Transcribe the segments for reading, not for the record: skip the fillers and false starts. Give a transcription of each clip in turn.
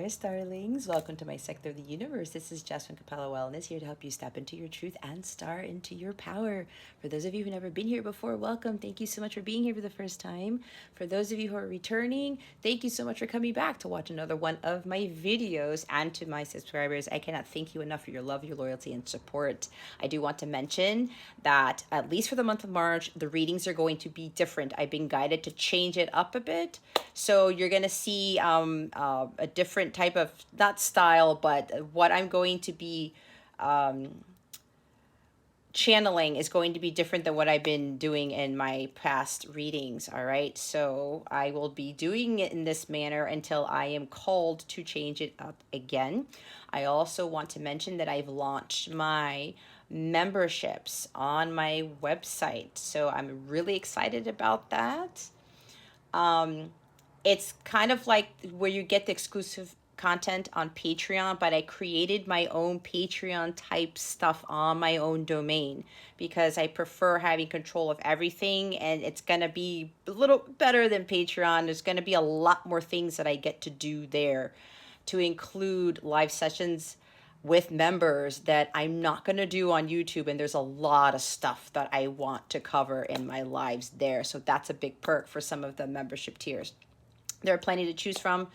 starlings. Welcome to my sector of the universe. This is Jess from Capella Wellness, here to help you step into your truth and star into your power. For those of you who've never been here before, welcome. Thank you so much for being here for the first time. For those of you who are returning, thank you so much for coming back to watch another one of my videos. And to my subscribers, I cannot thank you enough for your love, your loyalty, and support. I do want to mention that at least for the month of March, the readings are going to be different. I've been guided to change it up a bit. So you're going to see a different type of, not style, but what I'm going to be channeling is going to be different than what I've been doing in my past readings. All right. So I will be doing it in this manner until I am called to change it up again. I also want to mention that I've launched my memberships on my website. So I'm really excited about that. It's kind of like where you get the exclusive content on Patreon, but I created my own Patreon type stuff on my own domain because I prefer having control of everything, and it's going to be a little better than Patreon. There's going to be a lot more things that I get to do there, to include live sessions with members that I'm not going to do on YouTube. And there's a lot of stuff that I want to cover in my lives there. So that's a big perk for some of the membership tiers. There are plenty to choose from.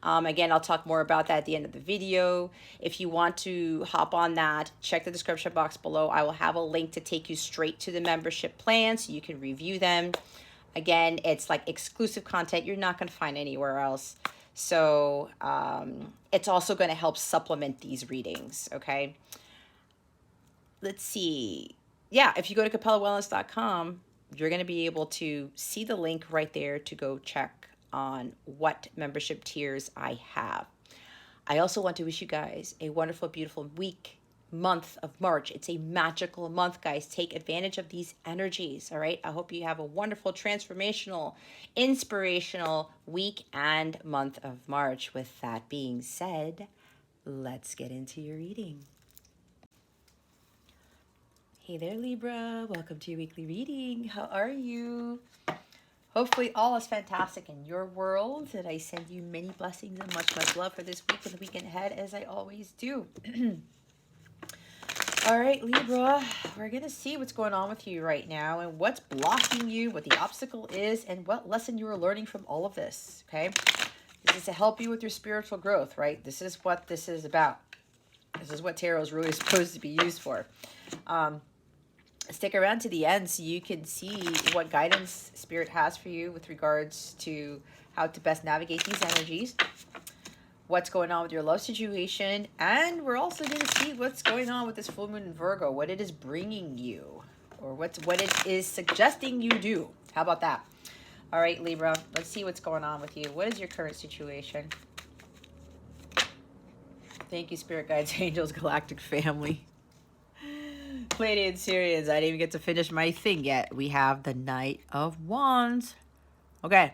Again, I'll talk more about that at the end of the video. If you want to hop on that, check the description box below. I will have a link to take you straight to the membership plan so you can review them. Again, it's like exclusive content you're not going to find anywhere else. So it's also going to help supplement these readings, okay? Let's see. Yeah, if you go to capellawellness.com, you're going to be able to see the link right there to go check on what membership tiers I have. I also want to wish you guys a wonderful, beautiful month of March. It's a magical month, guys. Take advantage of these energies, all right? I hope you have a wonderful, transformational, inspirational week and month of March. With that being said, let's get into your reading. Hey there, Libra. Welcome to your weekly reading. How are you? Hopefully all is fantastic in your world, and I send you many blessings and much, much love for this week and the weekend ahead, as I always do. All right, Libra, we're going to see what's going on with you right now and what's blocking you, what the obstacle is, and what lesson you are learning from all of this, okay? This is to help you with your spiritual growth, right? This is what this is about. This is what tarot is really supposed to be used for. Stick around to the end so you can see what guidance Spirit has for you with regards to how to best navigate these energies, what's going on with your love situation, and we're also going to see what's going on with this full moon in Virgo, what it is bringing you, or what it is suggesting you do. How about that? All right, Libra, let's see what's going on with you. What is your current situation? Thank you, Spirit Guides, Angels, Galactic Family. Pleiadian Syrians, I didn't even get to finish my thing yet. We have the Knight of Wands. Okay.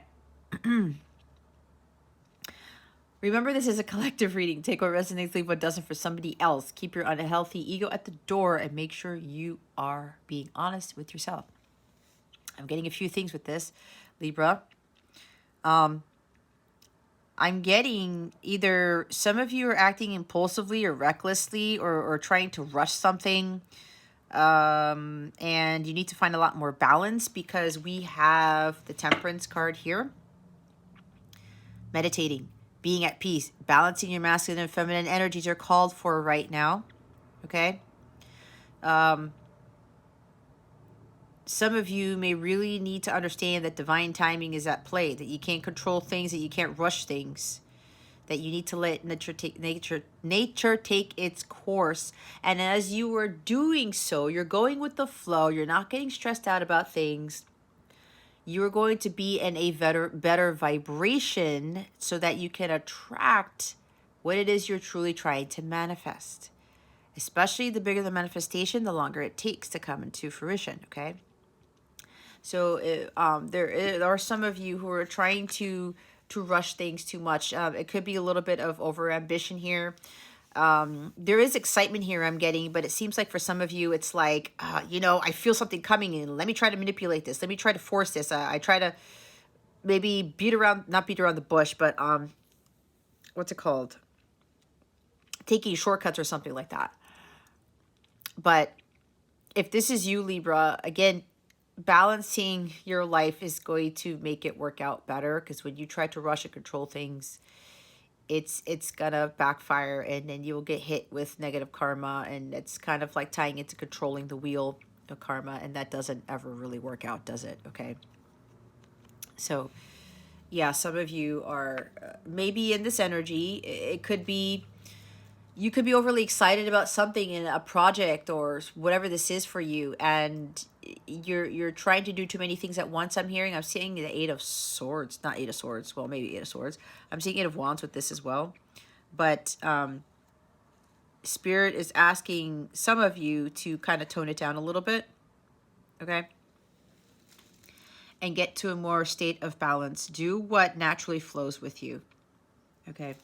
Remember, this is a collective reading. Take what resonates, leave what doesn't for somebody else. Keep your unhealthy ego at the door and make sure you are being honest with yourself. I'm getting a few things with this, Libra. I'm getting either some of you are acting impulsively or recklessly or trying to rush something. And you need to find a lot more balance because we have the Temperance card here. Meditating, being at peace, balancing your masculine and feminine energies are called for right now. Okay. Some of you may really need to understand that divine timing is at play, that you can't control things, that you can't rush things, that you need to let nature take its course. And as you are doing so, you're going with the flow. You're not getting stressed out about things. You're going to be in a better vibration so that you can attract what it is you're truly trying to manifest. Especially the bigger the manifestation, the longer it takes to come into fruition, okay? So there are some of you who are trying to rush things too much. It could be a little bit of over-ambition here. There is excitement here I'm getting, but it seems like for some of you, it's like, I feel something coming in. Let me try to manipulate this. Let me try to force this. I try to maybe not beat around the bush, but what's it called? taking shortcuts or something like that. But if this is you, Libra, again, balancing your life is going to make it work out better, because when you try to rush and control things, it's gonna backfire, and then you'll get hit with negative karma, and it's kind of like tying into controlling the wheel of karma, and that doesn't ever really work out, does it? Okay. So yeah, some of you are maybe in this energy. It could be, you could be overly excited about something in a project or whatever this is for you, and you're trying to do too many things at once. I'm seeing the Eight of Swords, not Eight of Swords, well, maybe Eight of Swords. I'm seeing Eight of Wands with this as well. But Spirit is asking some of you to kind of tone it down a little bit, okay? And get to a more state of balance. Do what naturally flows with you, okay?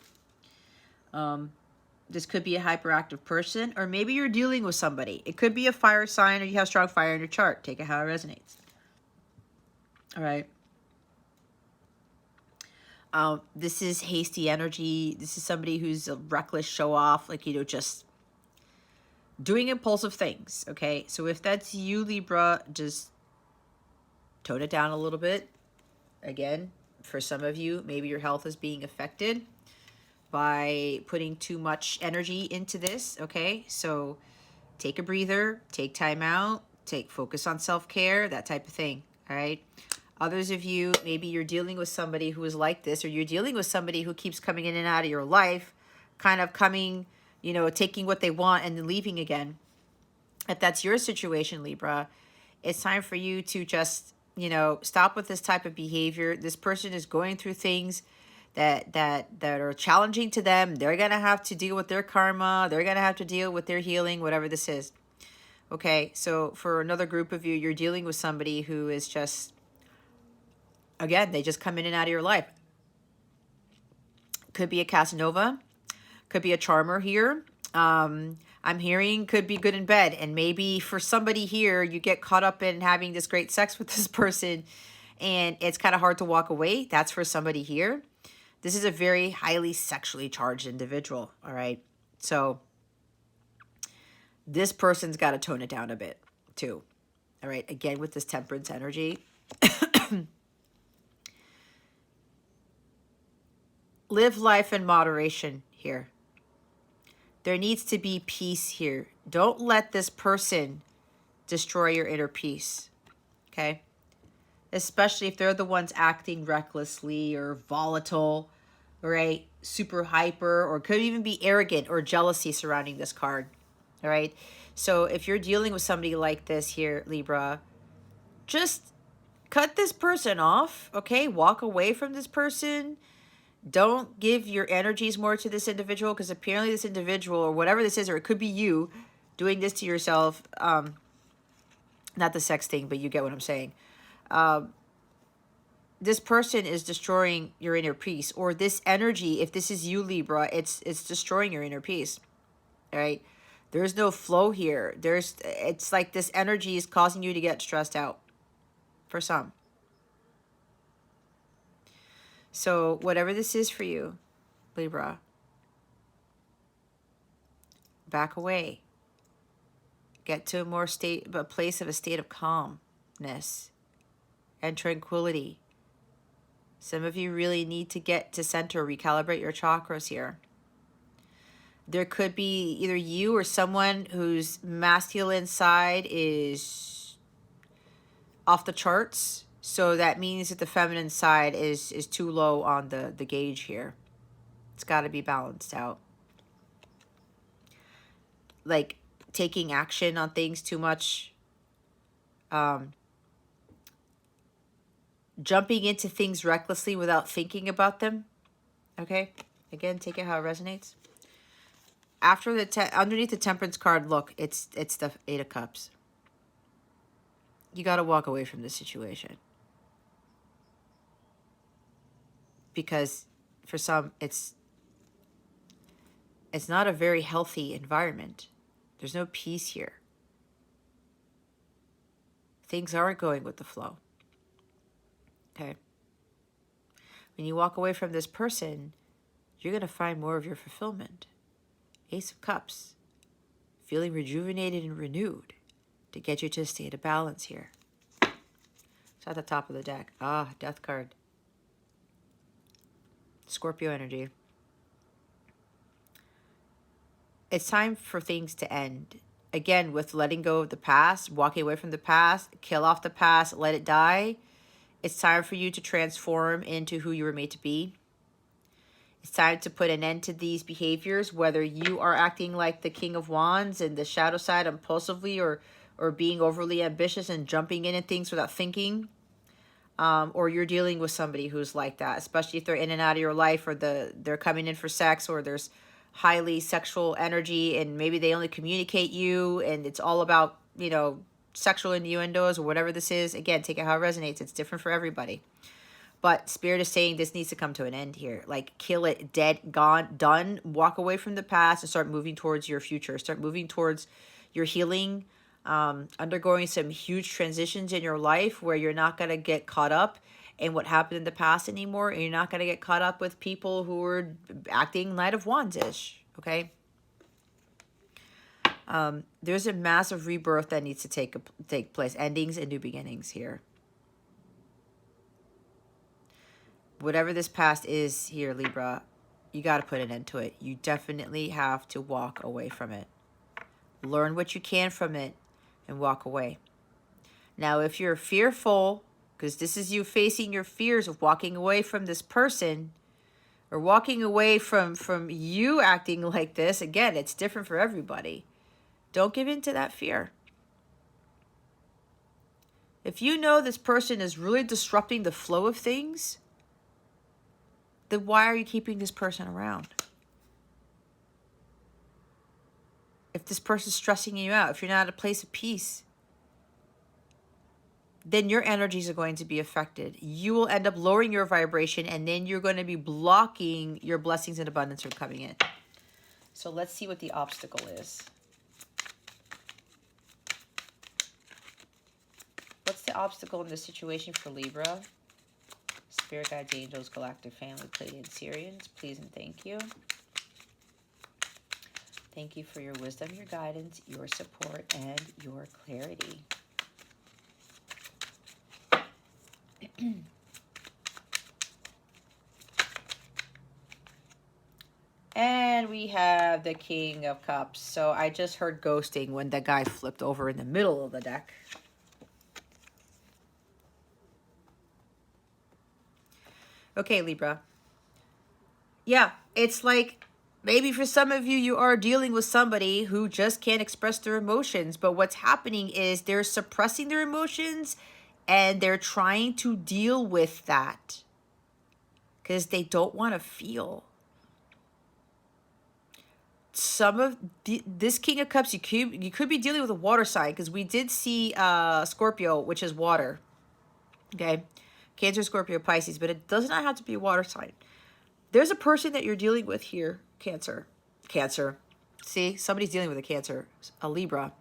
This could be a hyperactive person, or maybe you're dealing with somebody. It could be a fire sign, or you have strong fire in your chart. Take it how it resonates. All right. This is hasty energy. This is somebody who's a reckless show off, like, you know, just doing impulsive things. Okay. So if that's you, Libra, just tone it down a little bit. Again, for some of you, maybe your health is being affected by putting too much energy into this, okay? So take a breather, take time out, focus on self-care, that type of thing, all right? Others of you, maybe you're dealing with somebody who is like this, or you're dealing with somebody who keeps coming in and out of your life, kind of coming, you know, taking what they want and then leaving again. If that's your situation, Libra, it's time for you to just, you know, stop with this type of behavior. This person is going through things that are challenging to them. They're going to have to deal with their karma. They're going to have to deal with their healing, whatever this is. Okay, so for another group of you, you're dealing with somebody who is just, again, they just come in and out of your life. Could be a Casanova. Could be a charmer here. I'm hearing could be good in bed. And maybe for somebody here, you get caught up in having this great sex with this person, and it's kind of hard to walk away. That's for somebody here. This is a very highly sexually charged individual, all right? So this person's got to tone it down a bit too, all right? Again, with this Temperance energy. Live life in moderation here. There needs to be peace here. Don't let this person destroy your inner peace, okay? Especially if they're the ones acting recklessly or volatile, right? Super hyper, or could even be arrogant or jealousy surrounding this card, all right? So if you're dealing with somebody like this here, Libra, just cut this person off, okay? Walk away from this person. Don't give your energies more to this individual, because apparently this individual, or whatever this is, or it could be you doing this to yourself, not the sex thing, but you get what I'm saying. This person is destroying your inner peace, or this energy, if this is you, Libra, it's destroying your inner peace, all right? There's no flow here. It's like this energy is causing you to get stressed out for some. So whatever this is for you, Libra, back away. Get to a place of a state of calmness and tranquility. Some of you really need to get to center, recalibrate your chakras here. There could be either you or someone whose masculine side is off the charts. So that means that the feminine side is too low on the gauge here. It's got to be balanced out. Like taking action on things too much. Jumping into things recklessly without thinking about them. Okay? Again, take it how it resonates. After underneath the Temperance card, look, it's the Eight of Cups. You got to walk away from this situation. Because for some, it's not a very healthy environment. There's no peace here. Things aren't going with the flow. Okay? When you walk away from this person, you're going to find more of your fulfillment. Ace of Cups. Feeling rejuvenated and renewed to get you to a state of balance here. It's at the top of the deck. Ah, Death card. Scorpio energy. It's time for things to end. Again, with letting go of the past, walking away from the past, kill off the past, let it die. It's time for you to transform into who you were made to be. It's time to put an end to these behaviors, whether you are acting like the King of Wands and the shadow side impulsively, or being overly ambitious and jumping into things without thinking. Or you're dealing with somebody who's like that, especially if they're in and out of your life, or they're coming in for sex, or there's highly sexual energy and maybe they only communicate you and it's all about, you know, sexual innuendos or whatever this is. Again, take it how it resonates. It's different for everybody. But Spirit is saying this needs to come to an end here. Like, kill it, dead, gone, done. Walk away from the past and start moving towards your future. Start moving towards your healing, undergoing some huge transitions in your life where you're not going to get caught up in what happened in the past anymore. And you're not going to get caught up with people who are acting Knight of Wands-ish, okay? There's a massive rebirth that needs to take place. Endings and new beginnings here. Whatever this past is here, Libra, you got to put an end to it. You definitely have to walk away from it. Learn what you can from it and walk away. Now, if you're fearful, because this is you facing your fears of walking away from this person, or walking away from you acting like this, again, it's different for everybody. Don't give in to that fear. If you know this person is really disrupting the flow of things, then why are you keeping this person around? If this person's stressing you out, if you're not at a place of peace, then your energies are going to be affected. You will end up lowering your vibration, and then you're going to be blocking your blessings and abundance from coming in. So let's see what the obstacle is. What's the obstacle in this situation for Libra? Spirit guides, angels, galactic family, Pleiadian, Syrians, please and thank you. Thank you for your wisdom, your guidance, your support, and your clarity. And we have the King of Cups. So I just heard ghosting when the guy flipped over in the middle of the deck. Okay, Libra. Yeah, it's like maybe for some of you, you are dealing with somebody who just can't express their emotions. But what's happening is they're suppressing their emotions and they're trying to deal with that because they don't want to feel. Some of this King of Cups, you could be dealing with a water sign, because we did see Scorpio, which is water. Okay, Cancer, Scorpio, Pisces, but it does not have to be a water sign. There's a person that you're dealing with here, Cancer. See, somebody's dealing with a Cancer, a Libra,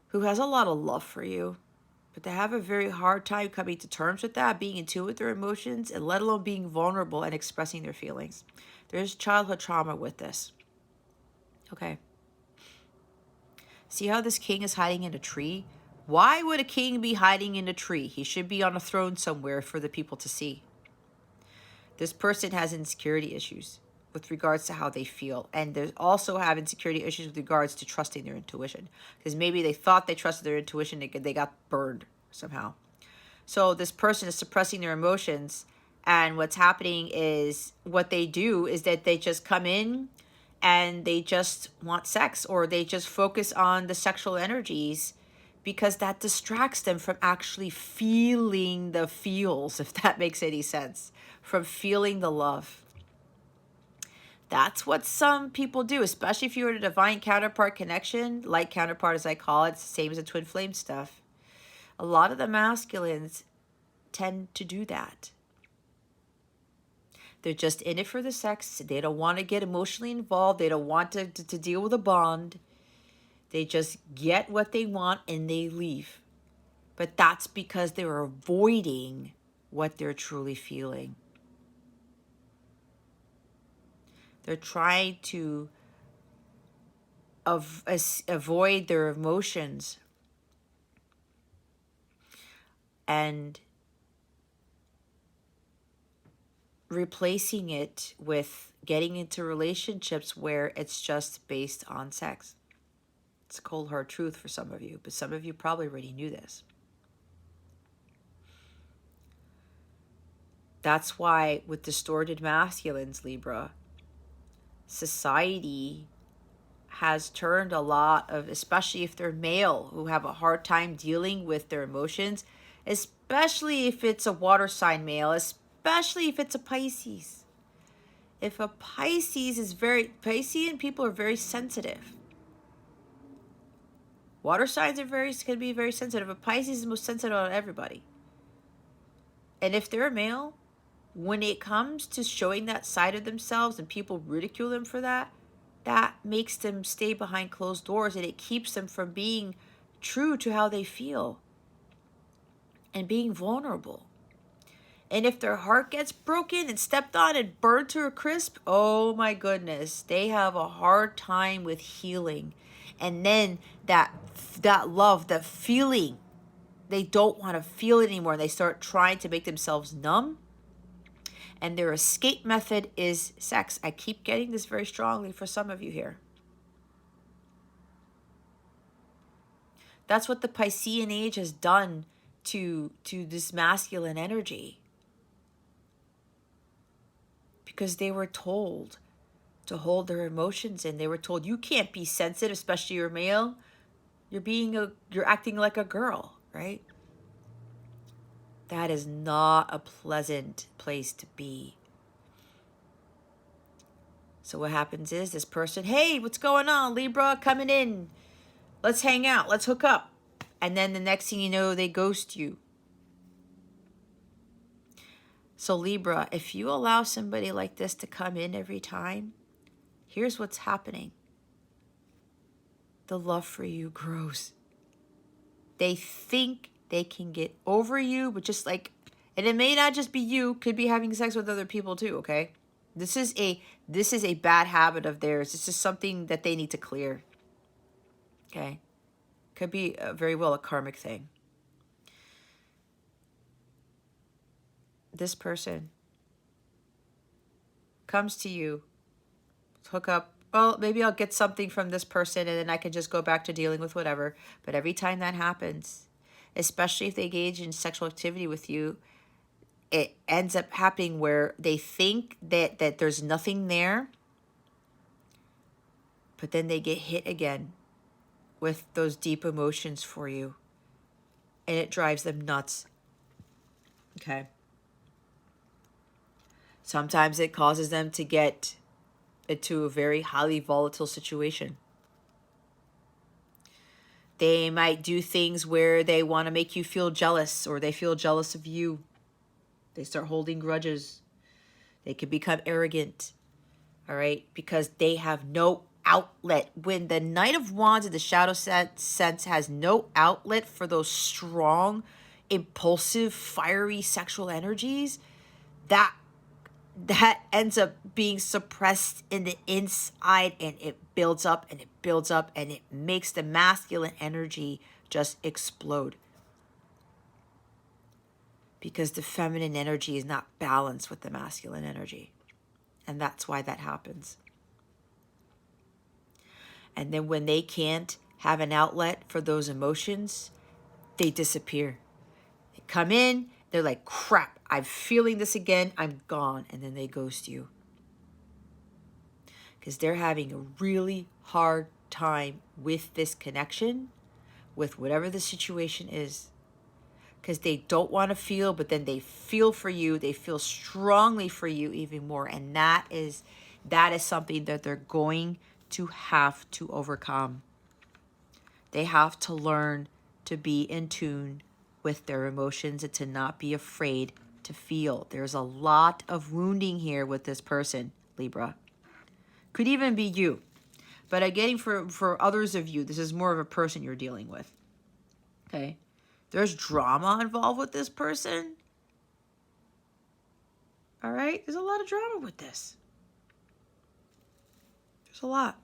who has a lot of love for you, but they have a very hard time coming to terms with that, being in tune with their emotions, and let alone being vulnerable and expressing their feelings. There's childhood trauma with this. Okay. See how this king is hiding in a tree? Why would a king be hiding in a tree? He should be on a throne somewhere for the people to see. This person has insecurity issues with regards to how they feel. And they also have insecurity issues with regards to trusting their intuition. Because maybe they thought they trusted their intuition, they got burned somehow. So this person is suppressing their emotions. And what's happening is, what they do is that they just come in and they just want sex, or they just focus on the sexual energies, because that distracts them from actually feeling the feels, if that makes any sense, from feeling the love. That's what some people do, especially if you're in a divine counterpart connection, light counterpart as I call it. It's the same as the twin flame stuff. A lot of the masculines tend to do that. They're just in it for the sex. They don't want to get emotionally involved. They don't want to deal with a bond. They just get what they want and they leave. But that's because they're avoiding what they're truly feeling. They're trying to avoid their emotions and replacing it with getting into relationships where it's just based on sex. It's a cold hard truth for some of you, but some of you probably already knew this. That's why with distorted masculines, Libra, society has turned a lot of, especially if they're male, who have a hard time dealing with their emotions, especially if it's a water sign male, especially if it's a Pisces. If a Pisces is Piscean people are very sensitive. Water signs can be very sensitive. A Pisces is the most sensitive out of everybody. And if they're a male, when it comes to showing that side of themselves and people ridicule them for that, that makes them stay behind closed doors, and it keeps them from being true to how they feel and being vulnerable. And if their heart gets broken and stepped on and burned to a crisp, oh my goodness, they have a hard time with healing. And then that love, that feeling, they don't want to feel it anymore. They start trying to make themselves numb. And their escape method is sex. I keep getting this very strongly for some of you here. That's what the Piscean age has done to this masculine energy. Because they were told to hold their emotions in. They were told, you can't be sensitive, especially you're male. You're acting like a girl, right? That is not a pleasant place to be. So what happens is this person, hey, what's going on, Libra? Coming in. Let's hang out. Let's hook up. And then the next thing you know, they ghost you. So Libra, if you allow somebody like this to come in every time, here's what's happening. The love for you grows. They think they can get over you, but just like, and it may not just be you, could be having sex with other people too, okay? This is a bad habit of theirs. This is something that they need to clear. Okay? Could be very well a karmic thing. This person comes to you, hook up, well, maybe I'll get something from this person and then I can just go back to dealing with whatever. But every time that happens, especially if they engage in sexual activity with you, it ends up happening where they think that there's nothing there, but then they get hit again with those deep emotions for you, and it drives them nuts. Okay. Sometimes it causes them to get into a very highly volatile situation. They might do things where they want to make you feel jealous, or they feel jealous of you. They start holding grudges. They can become arrogant, all right, because they have no outlet. When the Knight of Wands in the shadow sense has no outlet for those strong, impulsive, fiery sexual energies, that ends up being suppressed in the inside, and it builds up and it builds up, and it makes the masculine energy just explode. Because the feminine energy is not balanced with the masculine energy. And that's why that happens. And then when they can't have an outlet for those emotions, they disappear. They come in, they're like, crap, I'm feeling this again, I'm gone. And then they ghost you. Because they're having a really hard time with this connection, with whatever the situation is. Because they don't want to feel, but then they feel for you. They feel strongly for you even more. And that is something that they're going to have to overcome. They have to learn to be in tune with their emotions and to not be afraid to feel. There's a lot of wounding here with this person, Libra. Could even be you. But I'm getting for others of you, this is more of a person you're dealing with. Okay? There's drama involved with this person. All right? There's a lot of drama with this. There's a lot.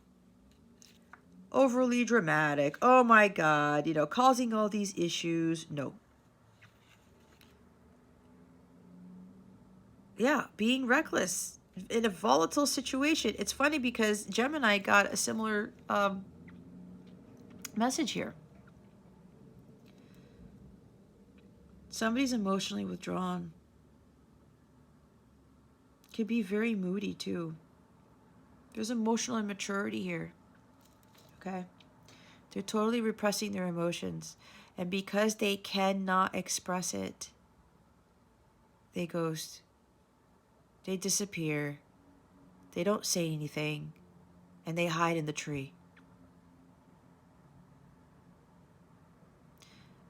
overly dramatic. Oh my God, you know, causing all these issues. No. Yeah, being reckless in a volatile situation. It's funny because Gemini got a similar message here. Somebody's emotionally withdrawn. Could be very moody too. There's emotional immaturity here. Okay? They're totally repressing their emotions. And because they cannot express it, they ghost. They disappear. They don't say anything. And they hide in the tree.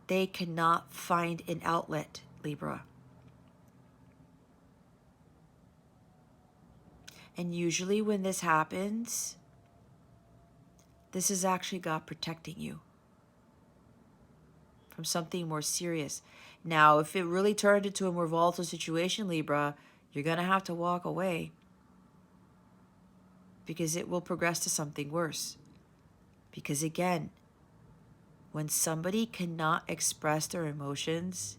They cannot find an outlet, Libra. And usually when this happens, this is actually God protecting you from something more serious. Now, if it really turned into a more volatile situation, Libra, you're going to have to walk away because it will progress to something worse. Because again, when somebody cannot express their emotions,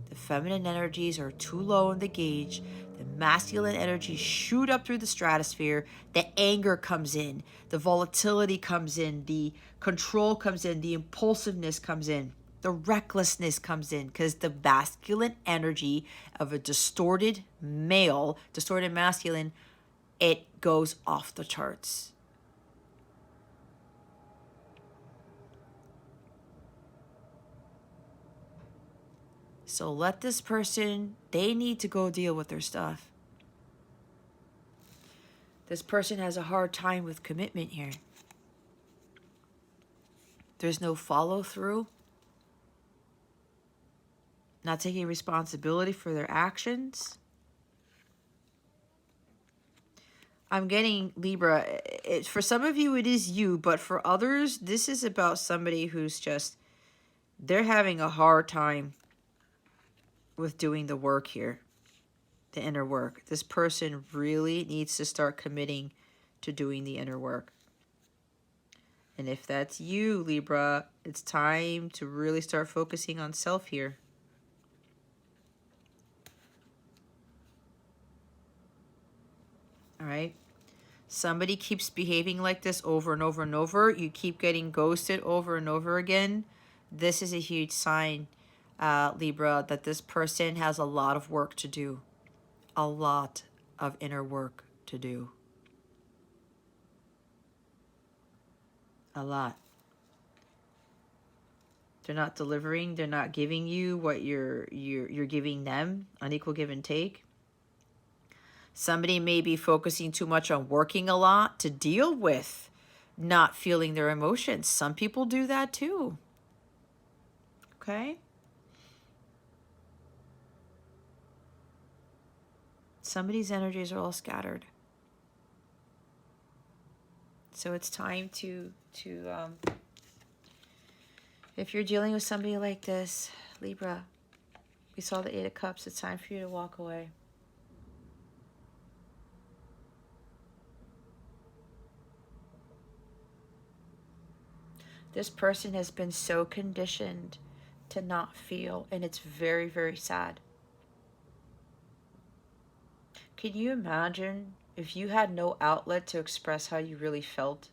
the feminine energies are too low in the gauge. The masculine energies shoot up through the stratosphere. The anger comes in. The volatility comes in. The control comes in. The impulsiveness comes in. The recklessness comes in because the masculine energy of a distorted male, distorted masculine, it goes off the charts. So let this person, they need to go deal with their stuff. This person has a hard time with commitment here. There's no follow through. Not taking responsibility for their actions. I'm getting Libra. For some of you, it is you, but for others, this is about somebody who's just, they're having a hard time with doing the work here, the inner work. This person really needs to start committing to doing the inner work. And if that's you, Libra, it's time to really start focusing on self here. All right? Somebody keeps behaving like this over and over and over. You keep getting ghosted over and over again. This is a huge sign, Libra, that this person has a lot of work to do. A lot of inner work to do. A lot. They're not delivering. They're not giving you what you're giving them. Unequal give and take. Somebody may be focusing too much on working a lot to deal with not feeling their emotions. Some people do that too. Okay? Somebody's energies are all scattered. So it's time to if you're dealing with somebody like this, Libra, we saw the 8 of Cups, it's time for you to walk away. This person has been so conditioned to not feel, and it's very, very sad. Can you imagine if you had no outlet to express how you really felt?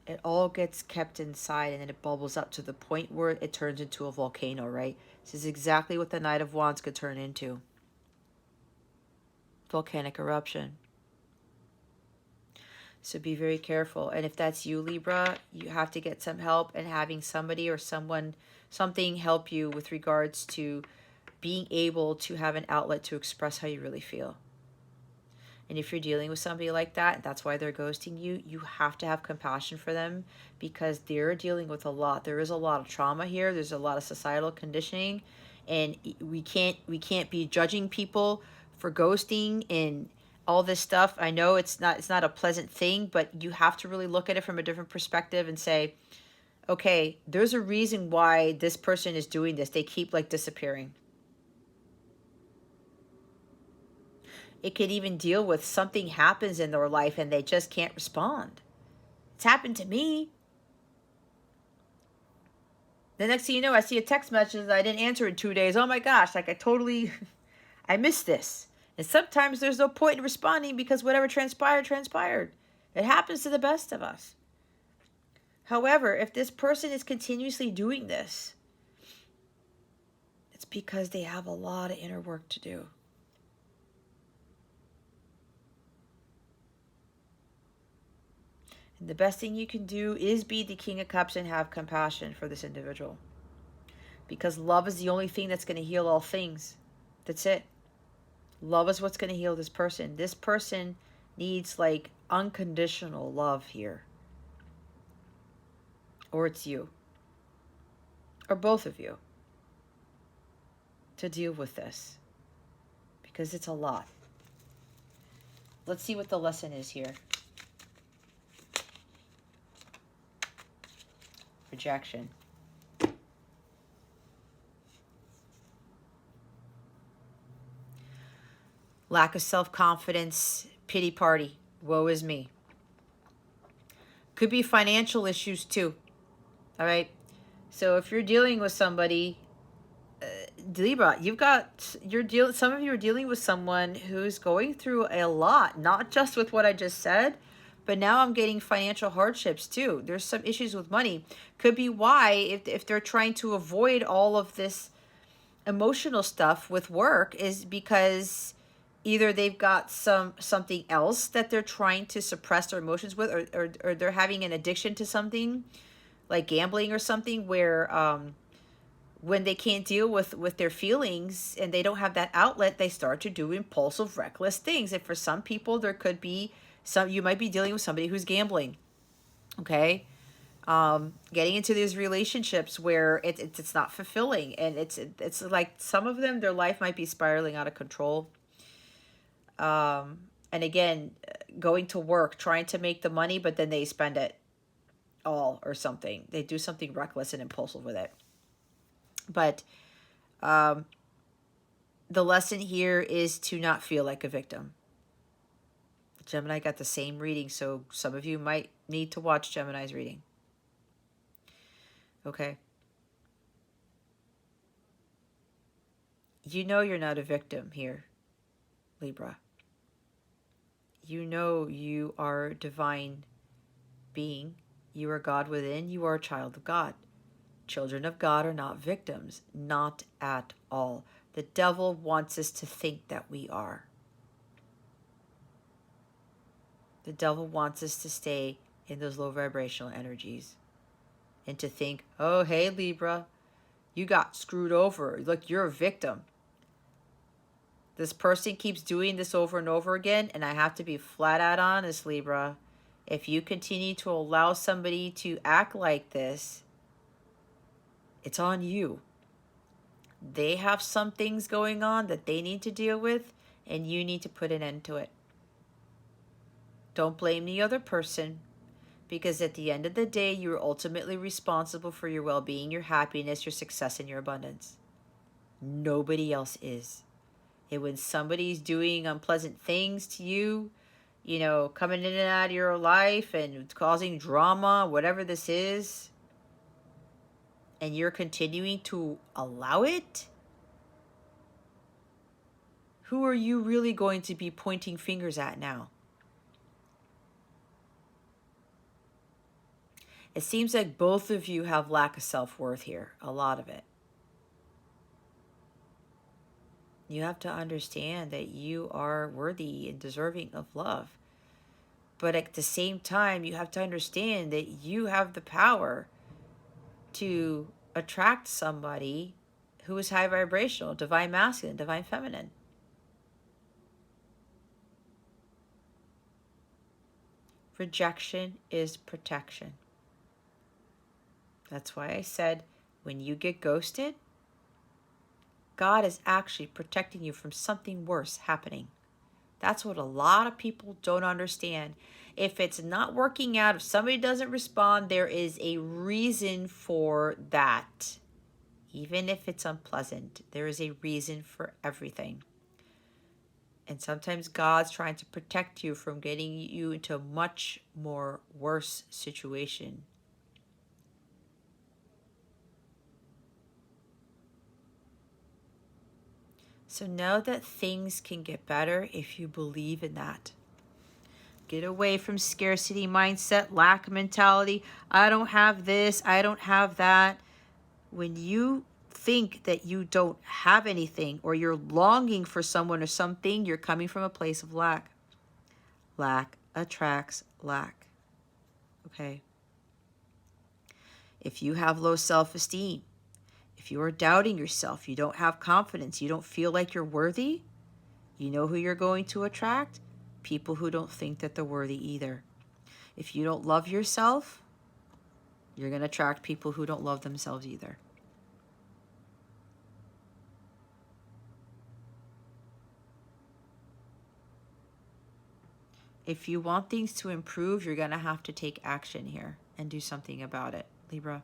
It all gets kept inside and then it bubbles up to the point where it turns into a volcano, right? This is exactly what the Knight of Wands could turn into. Volcanic eruption. So be very careful. And if that's you, Libra, you have to get some help, and having somebody or something help you with regards to being able to have an outlet to express how you really feel. And if you're dealing with somebody like that, that's why they're ghosting you, you have to have compassion for them because they're dealing with a lot. There is a lot of trauma here. There's a lot of societal conditioning, and we can't be judging people for ghosting and all this stuff. I know it's not a pleasant thing, but you have to really look at it from a different perspective and say, okay, there's a reason why this person is doing this. They keep like disappearing. It could even deal with something happens in their life and they just can't respond. It's happened to me. The next thing you know, I see a text message that I didn't answer in 2 days. Oh my gosh, like I missed this. And sometimes there's no point in responding because whatever transpired, transpired. It happens to the best of us. However, if this person is continuously doing this, it's because they have a lot of inner work to do. And the best thing you can do is be the King of Cups and have compassion for this individual. Because love is the only thing that's going to heal all things. That's it. Love is what's going to heal this person. This person needs like unconditional love here. Or it's you. Or both of you. To deal with this. Because it's a lot. Let's see what the lesson is here. Rejection. Lack of self-confidence, pity party, woe is me. Could be financial issues too. All right. So if you're dealing with somebody, Libra, some of you are dealing with someone who's going through a lot, not just with what I just said, but now I'm getting financial hardships too. There's some issues with money. Could be why, if they're trying to avoid all of this emotional stuff with work, is because either they've got something else that they're trying to suppress their emotions with, or they're having an addiction to something like gambling or something, where when they can't deal with their feelings and they don't have that outlet, they start to do impulsive, reckless things. And for some people, there could be you might be dealing with somebody who's gambling. Okay. Getting into these relationships where it's not fulfilling, and it's like some of them, their life might be spiraling out of control. And again, going to work, trying to make the money, but then they spend it all or something. They do something reckless and impulsive with it. But the lesson here is to not feel like a victim. Gemini got the same reading, so some of you might need to watch Gemini's reading. Okay. You know you're not a victim here, Libra. You know you are a divine being. You are God within. You are a child of God. Children of God are not victims. Not at all. The devil wants us to think that we are. The devil wants us to stay in those low vibrational energies. And to think, oh, hey, Libra, you got screwed over. Look, you're a victim. This person keeps doing this over and over again, and I have to be flat out honest, Libra. If you continue to allow somebody to act like this, it's on you. They have some things going on that they need to deal with, and you need to put an end to it. Don't blame the other person, because at the end of the day, you're ultimately responsible for your well-being, your happiness, your success, and your abundance. Nobody else is. And when somebody's doing unpleasant things to you, coming in and out of your life and causing drama, whatever this is, and you're continuing to allow it, who are you really going to be pointing fingers at now? It seems like both of you have lack of self-worth here, a lot of it. You have to understand that you are worthy and deserving of love. But at the same time, you have to understand that you have the power to attract somebody who is high vibrational, divine masculine, divine feminine. Rejection is protection. That's why I said, when you get ghosted, God is actually protecting you from something worse happening. That's what a lot of people don't understand. If it's not working out, if somebody doesn't respond, there is a reason for that. Even if it's unpleasant, there is a reason for everything. And sometimes God's trying to protect you from getting you into a much more worse situation. So know that things can get better if you believe in that. Get away from scarcity mindset, lack mentality. I don't have this, I don't have that. When you think that you don't have anything or you're longing for someone or something, you're coming from a place of lack. Lack attracts lack. Okay? If you have low self-esteem, if you are doubting yourself, you don't have confidence, you don't feel like you're worthy, you know who you're going to attract? People who don't think that they're worthy either. If you don't love yourself, you're going to attract people who don't love themselves either. If you want things to improve, you're going to have to take action here and do something about it, Libra.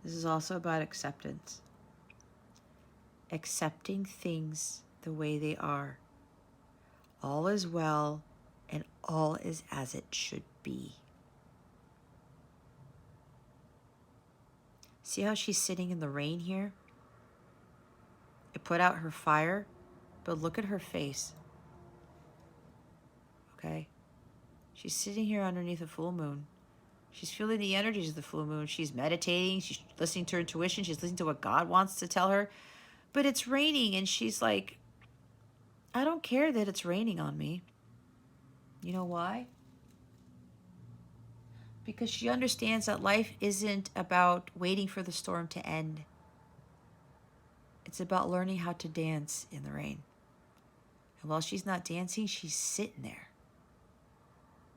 This is also about acceptance. Accepting things the way they are. All is well and all is as it should be. See how she's sitting in the rain here? It put out her fire, but look at her face. Okay? She's sitting here underneath a full moon. She's feeling the energies of the full moon. She's meditating. She's listening to her intuition. She's listening to what God wants to tell her. But it's raining, and she's like, I don't care that it's raining on me. You know why? Because she understands that life isn't about waiting for the storm to end. It's about learning how to dance in the rain. And while she's not dancing, she's sitting there.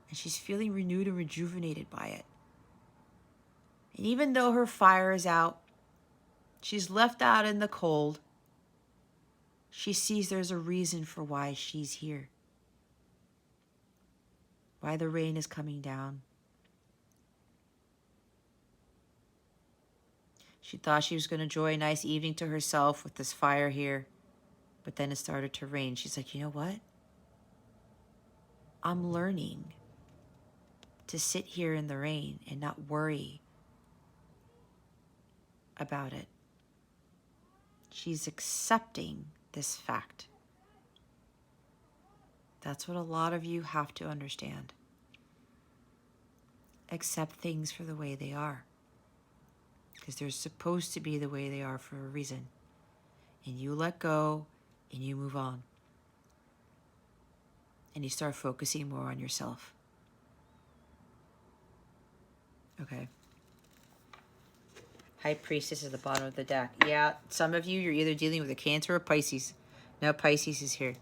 And she's feeling renewed and rejuvenated by it. And even though her fire is out, she's left out in the cold, she sees there's a reason for why she's here. Why the rain is coming down. She thought she was going to enjoy a nice evening to herself with this fire here. But then it started to rain. She's like, you know what? I'm learning to sit here in the rain and not worry about it. She's accepting this fact. That's what a lot of you have to understand. Accept things for the way they are. Because they're supposed to be the way they are for a reason. And you let go and you move on. And you start focusing more on yourself. Okay. High Priestess is the bottom of the deck. Yeah, some of you, you're either dealing with a Cancer or Pisces. Now Pisces is here.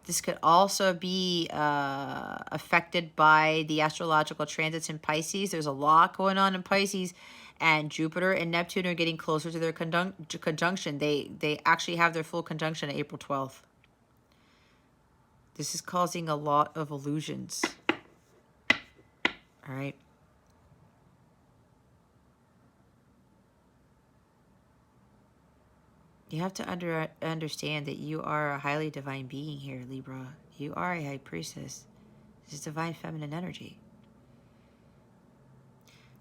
This could also be affected by the astrological transits in Pisces. There's a lot going on in Pisces, and Jupiter and Neptune are getting closer to their conjunction. They actually have their full conjunction on April 12th. This is causing a lot of illusions. All right. You have to understand that you are a highly divine being here, Libra. You are a high priestess. This is divine feminine energy.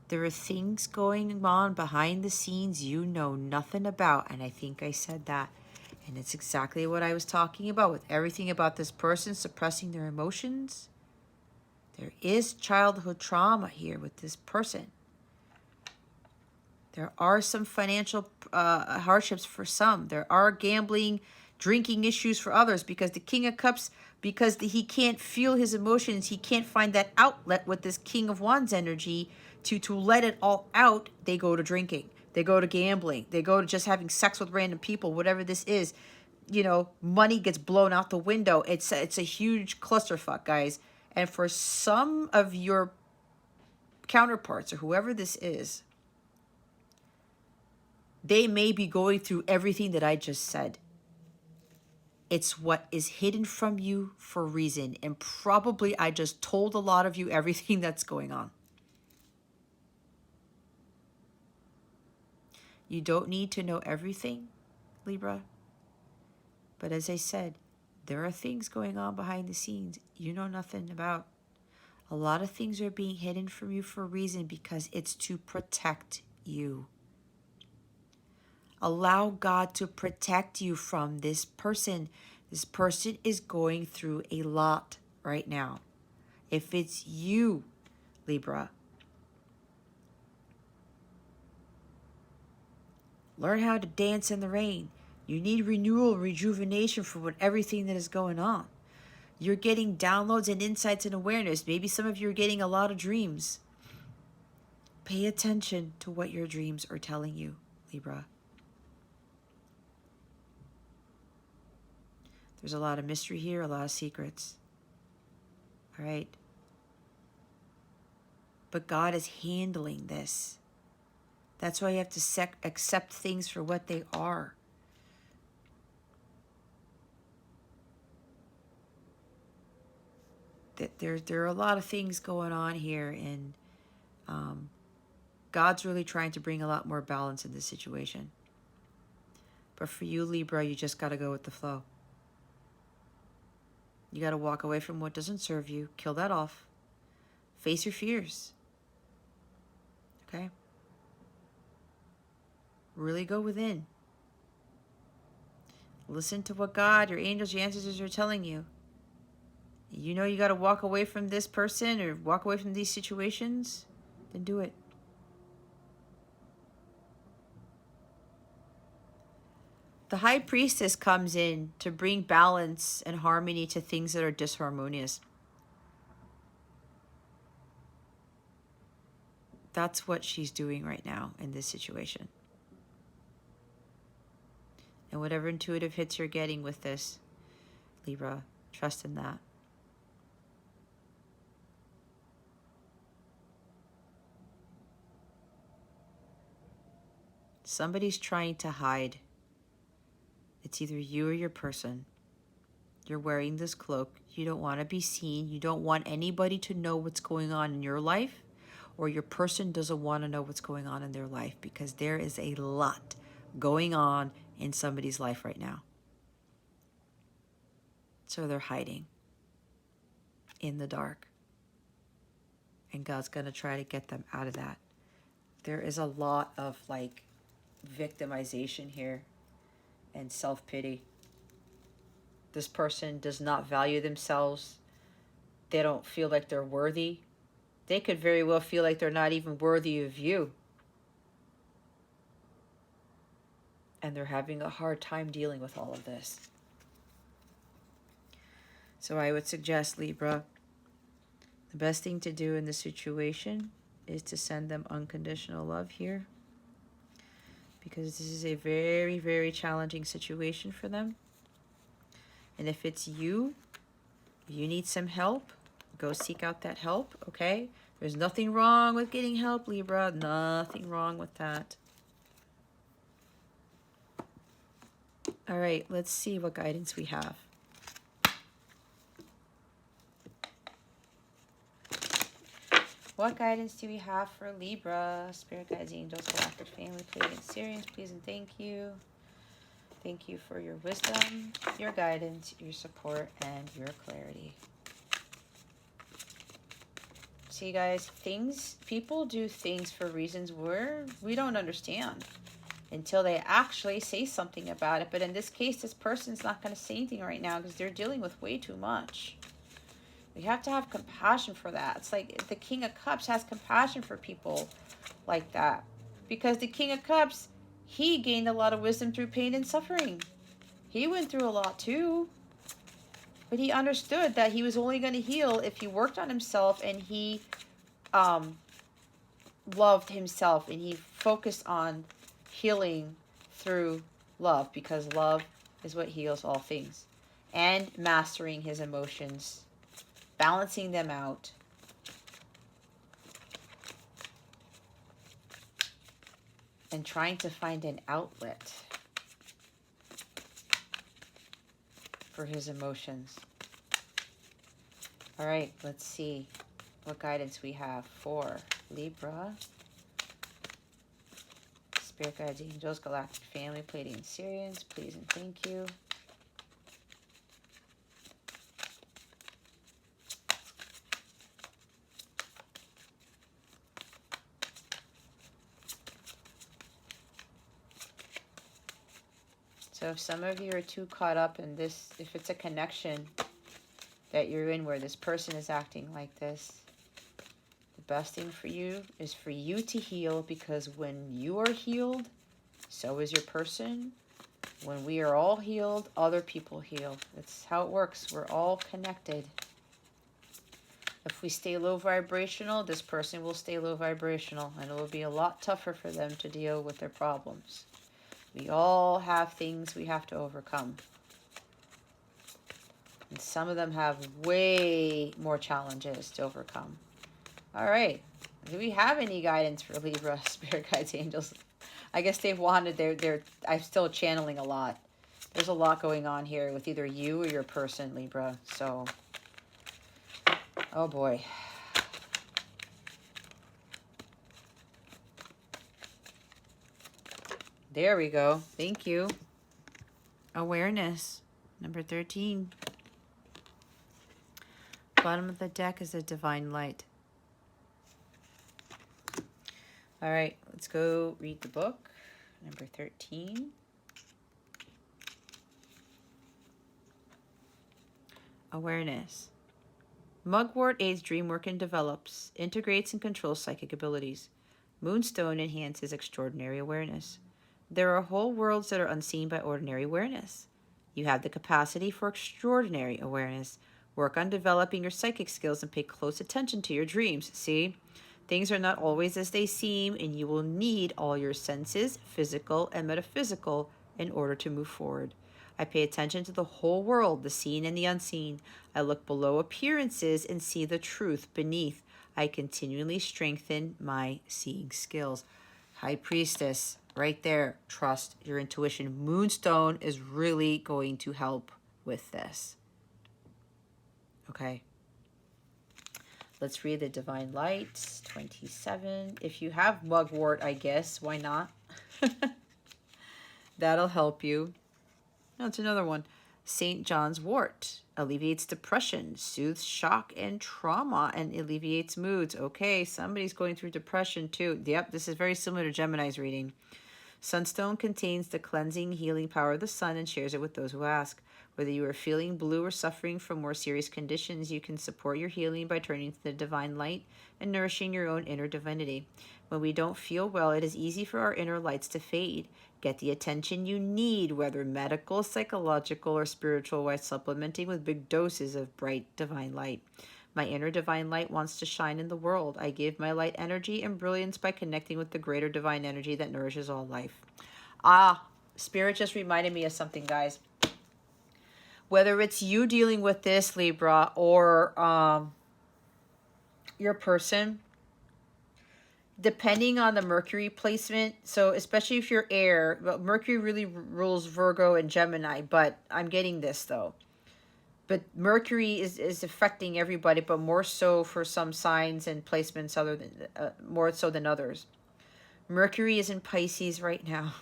There are things going on behind the scenes you know nothing about, and I think I said that. And it's exactly what I was talking about with everything about this person suppressing their emotions. There is childhood trauma here with this person. There are some financial hardships for some. There are gambling, drinking issues for others because the King of Cups, because he can't feel his emotions, he can't find that outlet with this King of Wands energy to let it all out. They go to drinking. They go to gambling. They go to just having sex with random people, whatever this is. You know, money gets blown out the window. It's a huge clusterfuck, guys. And for some of your counterparts or whoever this is, they may be going through everything that I just said. It's what is hidden from you for a reason. And probably I just told a lot of you everything that's going on. You don't need to know everything, Libra. But as I said, there are things going on behind the scenes you know nothing about. A lot of things are being hidden from you for a reason, because it's to protect you. Allow God to protect you from this person. This person is going through a lot right now. If it's you, Libra, learn how to dance in the rain. You need renewal, rejuvenation for everything that is going on. You're getting downloads and insights and awareness. Maybe some of you are getting a lot of dreams. Pay attention to what your dreams are telling you, Libra. There's a lot of mystery here, a lot of secrets. All right? But God is handling this. That's why you have to accept things for what they are. There are a lot of things going on here, and God's really trying to bring a lot more balance in this situation. But for you, Libra, you just got to go with the flow. You got to walk away from what doesn't serve you. Kill that off. Face your fears. Okay? Really go within. Listen to what God, your angels, your ancestors are telling you. You know you got to walk away from this person or walk away from these situations, then do it. The High Priestess comes in to bring balance and harmony to things that are disharmonious. That's what she's doing right now in this situation. And whatever intuitive hits you're getting with this, Libra, trust in that. Somebody's trying to hide. It's either you or your person. You're wearing this cloak. You don't want to be seen. You don't want anybody to know what's going on in your life, or your person doesn't want to know what's going on in their life, because there is a lot going on in somebody's life right now. So they're hiding in the dark. And God's going to try to get them out of that. There is a lot of victimization here and self-pity. This person does not value themselves. They don't feel like they're worthy. They could very well feel like they're not even worthy of you. And they're having a hard time dealing with all of this. So I would suggest, Libra, the best thing to do in this situation is to send them unconditional love here. Because this is a very, very challenging situation for them. And if it's you, you need some help, go seek out that help, okay? There's nothing wrong with getting help, Libra. Nothing wrong with that. All right, let's see what guidance we have. What guidance do we have for Libra? Spirit guides, angels, galactic family, Pleiadian, Sirians, please and thank you. Thank you for your wisdom, your guidance, your support, and your clarity. See, guys, people do things for reasons we don't understand until they actually say something about it. But in this case, this person's not going to say anything right now because they're dealing with way too much. We have to have compassion for that. It's like the King of Cups has compassion for people like that. Because the King of Cups, he gained a lot of wisdom through pain and suffering. He went through a lot too. But he understood that he was only going to heal if he worked on himself and he loved himself. And he focused on healing through love. Because love is what heals all things. And mastering his emotions. Balancing them out. And trying to find an outlet for his emotions. All right, let's see what guidance we have for Libra. Spirit guides, angels, galactic family, Pleiadian Syrians, please and thank you. So if some of you are too caught up in this, if it's a connection that you're in where this person is acting like this, the best thing for you is for you to heal, because when you are healed, so is your person. When we are all healed, other people heal. That's how it works. We're all connected. If we stay low vibrational, this person will stay low vibrational, and it will be a lot tougher for them to deal with their problems. We all have things we have to overcome. And some of them have way more challenges to overcome. All right. Do we have any guidance for Libra, spirit guides, angels? I guess they've wanted, I'm still channeling a lot. There's a lot going on here with either you or your person, Libra. So, oh boy. There we go. Thank you. Awareness, number 13. Bottom of the deck is a divine light. All right, let's go read the book, number 13. Awareness. Mugwort aids dream work and develops, integrates and controls psychic abilities. Moonstone enhances extraordinary awareness. There are whole worlds that are unseen by ordinary awareness. You have the capacity for extraordinary awareness. Work on developing your psychic skills and pay close attention to your dreams. See? Things are not always as they seem, and you will need all your senses, physical and metaphysical, in order to move forward. I pay attention to the whole world, the seen and the unseen. I look below appearances and see the truth beneath. I continually strengthen my seeing skills. High Priestess, right there. Trust your intuition. Moonstone is really going to help with this. Okay. Let's read the Divine Light, 27. If you have mugwort, I guess, why not? That'll help you. No, it's another one. St. John's wort alleviates depression, soothes shock and trauma, and alleviates moods. Okay, somebody's going through depression too. Yep, this is very similar to Gemini's reading. Sunstone contains the cleansing, healing power of the sun and shares it with those who ask. Whether you are feeling blue or suffering from more serious conditions, you can support your healing by turning to the divine light and nourishing your own inner divinity. When we don't feel well, it is easy for our inner lights to fade. Get the attention you need, whether medical, psychological, or spiritual, while supplementing with big doses of bright divine light. My inner divine light wants to shine in the world. I give my light energy and brilliance by connecting with the greater divine energy that nourishes all life. Spirit just reminded me of something, guys. Whether it's you dealing with this, Libra, or your person, depending on the Mercury placement, so especially if you're air, Mercury really rules Virgo and Gemini, but I'm getting this though. But Mercury is affecting everybody, but more so for some signs and placements other than more so than others. Mercury is in Pisces right now.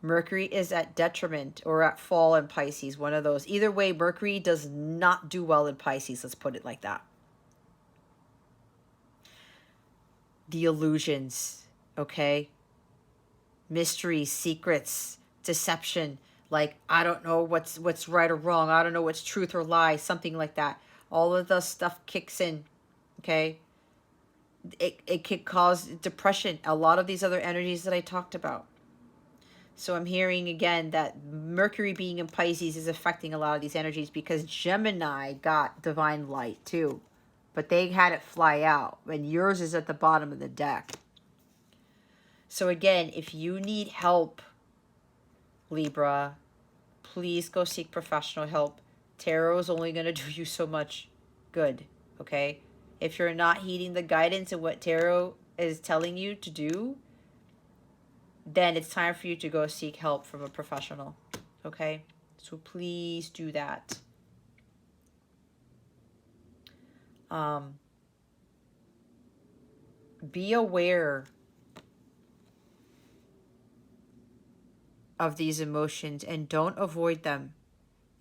Mercury is at detriment or at fall in Pisces, one of those. Either way, Mercury does not do well in Pisces, let's put it like that. The illusions, okay? Mysteries, secrets, deception. Like, I don't know what's right or wrong. I don't know what's truth or lie, something like that. All of the stuff kicks in, okay? It could cause depression. A lot of these other energies that I talked about. So I'm hearing again that Mercury being in Pisces is affecting a lot of these energies because Gemini got divine light too. But they had it fly out. And yours is at the bottom of the deck. So again, if you need help, Libra, please go seek professional help. Tarot is only going to do you so much good, okay? If you're not heeding the guidance of what tarot is telling you to do, then it's time for you to go seek help from a professional, okay? So please do that. Be aware of these emotions and don't avoid them.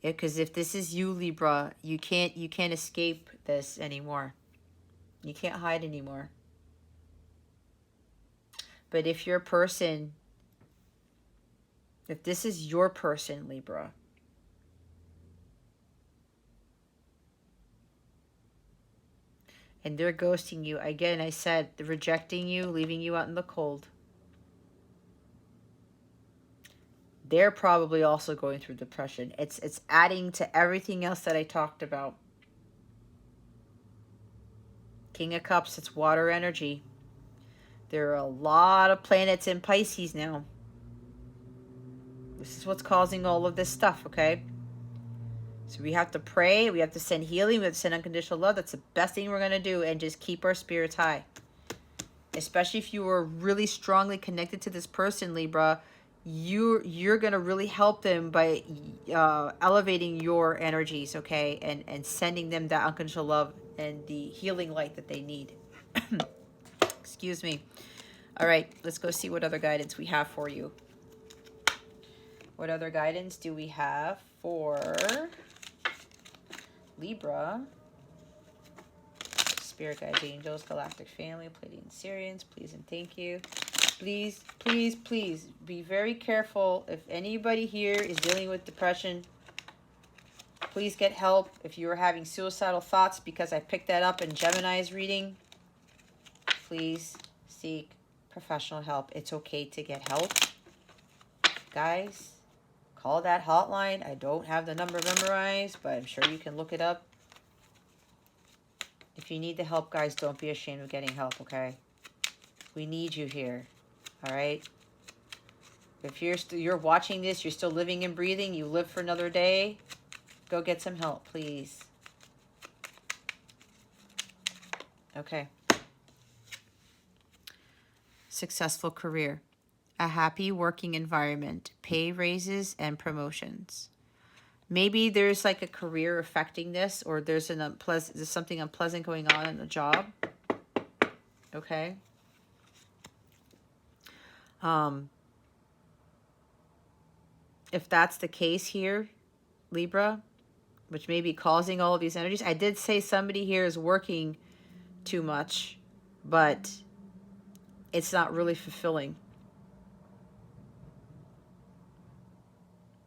Because if this is you, Libra, you can't escape this anymore. You can't hide anymore. But if you're a person, if this is your person, Libra, and they're ghosting you, again, I said, rejecting you, leaving you out in the cold, they're probably also going through depression. It's adding to everything else that I talked about. King of Cups, it's water energy. There are a lot of planets in Pisces now. This is what's causing all of this stuff, okay? So we have to pray. We have to send healing. We have to send unconditional love. That's the best thing we're going to do. And just keep our spirits high. Especially if you are really strongly connected to this person, Libra. You're going to really help them by elevating your energies, okay? And sending them that unconditional love and the healing light that they need. Excuse me. All right, let's go see what other guidance we have for you. What other guidance do we have for Libra? Spirit guides, angels, galactic family, Pleiadian Sirians, please and thank you. Please, please, please be very careful. If anybody here is dealing with depression, please get help. If you are having suicidal thoughts, because I picked that up in Gemini's reading, please seek professional help. It's okay to get help. Guys, call that hotline. I don't have the number memorized, but I'm sure you can look it up. If you need the help, guys, don't be ashamed of getting help, okay? We need you here, all right? If you're watching this, you're still living and breathing, you live for another day, go get some help, please. Okay. Successful career. A happy working environment. Pay raises and promotions. Maybe there's like a career affecting this, or there's something unpleasant going on in the job. Okay. If that's the case here, Libra, which may be causing all of these energies. I did say somebody here is working too much, but it's not really fulfilling.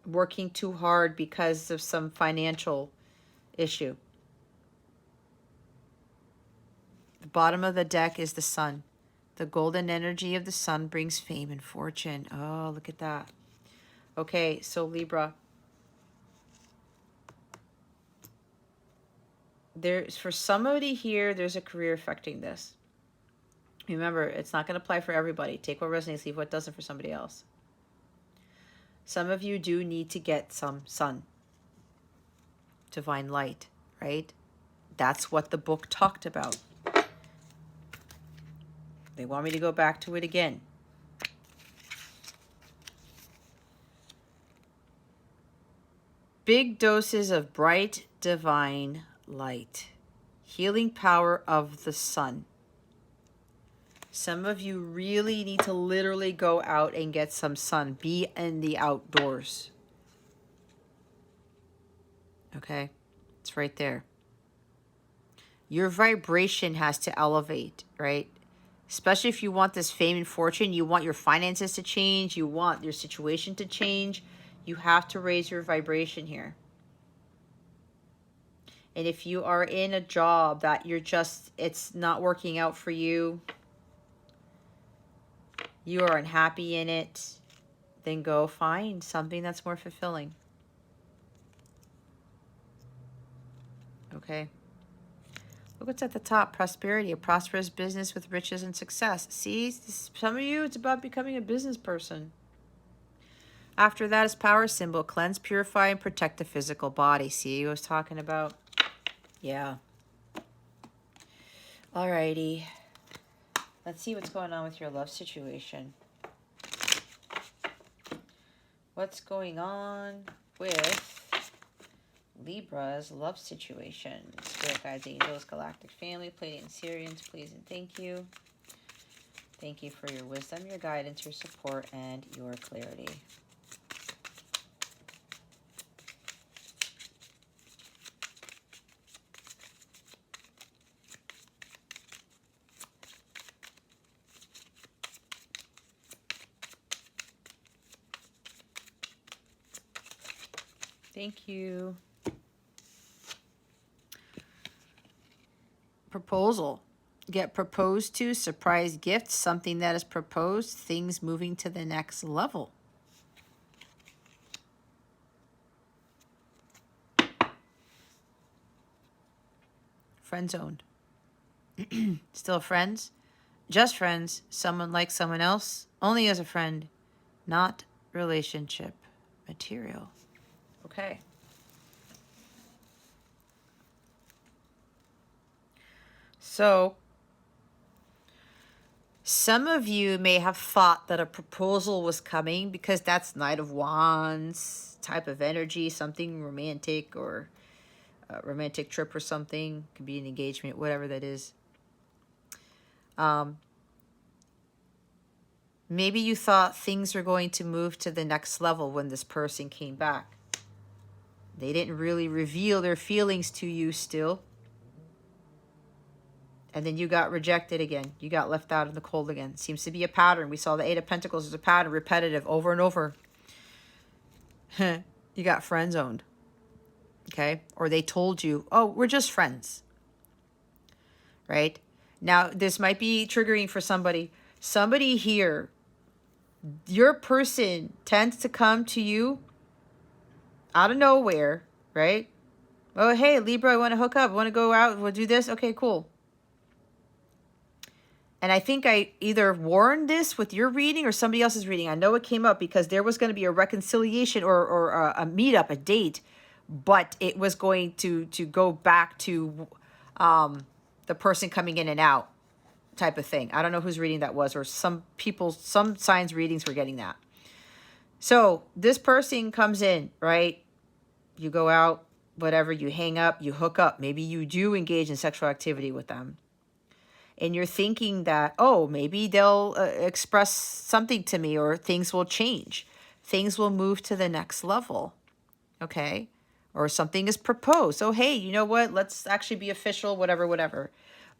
Working too hard because of some financial issue. The bottom of the deck is the sun. The golden energy of the sun brings fame and fortune. Oh, look at that. Okay, so Libra. For somebody here, there's a career affecting this. Remember, it's not going to apply for everybody. Take what resonates, leave what doesn't for somebody else. Some of you do need to get some sun. Divine light, right? That's what the book talked about. They want me to go back to it again. Big doses of bright divine light. Healing power of the sun. Some of you really need to literally go out and get some sun. Be in the outdoors. Okay? It's right there. Your vibration has to elevate, right? Especially if you want this fame and fortune, you want your finances to change, you want your situation to change, you have to raise your vibration here. And if you are in a job that it's not working out for you, you are unhappy in it, then go find something that's more fulfilling. Okay? Look what's at the top. Prosperity. A prosperous business with riches and success. See, some of you, it's about becoming a business person. After that is power symbol. Cleanse, purify, and protect the physical body. See what I was talking about? Yeah. Alrighty. Let's see what's going on with your love situation. What's going on with Libra's love situation? Spirit guides, angels, galactic family, Pleiadian Sirians, please and thank you. Thank you for your wisdom, your guidance, your support, and your clarity. Thank you. Proposal. Get proposed to, surprise gift, something that is proposed, things moving to the next level. Friend zoned. Still friends, just friends, someone like someone else, only as a friend, not relationship material. Okay. So, some of you may have thought that a proposal was coming because that's Knight of Wands type of energy, something romantic or a romantic trip or something. Could be an engagement, whatever that is. Maybe you thought things were going to move to the next level when this person came back. They didn't really reveal their feelings to you still. And then you got rejected again. You got left out in the cold again. Seems to be a pattern. We saw the Eight of Pentacles as a pattern, repetitive, over and over. You got friend zoned. Okay? Or they told you, oh, we're just friends. Right? Now, this might be triggering for somebody. Somebody here, your person tends to come to you out of nowhere, right? Oh, hey, Libra, I want to hook up. I want to go out. We'll do this. Okay, cool. And I think I either warned this with your reading or somebody else's reading. I know it came up because there was going to be a reconciliation or a meetup, a date, but it was going to go back to the person coming in and out type of thing. I don't know whose reading that was, or some people, some signs readings were getting that. So this person comes in, right? You go out, whatever, you hang up, you hook up. Maybe you do engage in sexual activity with them. And you're thinking that, oh, maybe they'll express something to me or things will change. Things will move to the next level, okay? Or something is proposed. So, hey, you know what? Let's actually be official, whatever, whatever.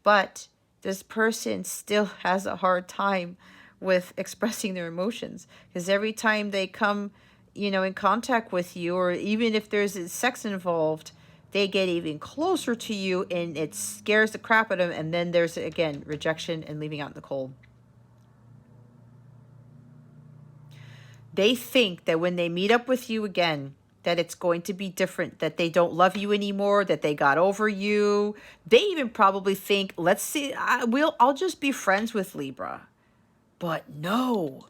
But this person still has a hard time with expressing their emotions because every time they come, you know, in contact with you, or even if there's sex involved, they get even closer to you and it scares the crap out of them. And then there's, again, rejection and leaving out in the cold. They think that when they meet up with you again, that it's going to be different, that they don't love you anymore, that they got over you. They even probably think, let's see, I'll just be friends with Libra. But no,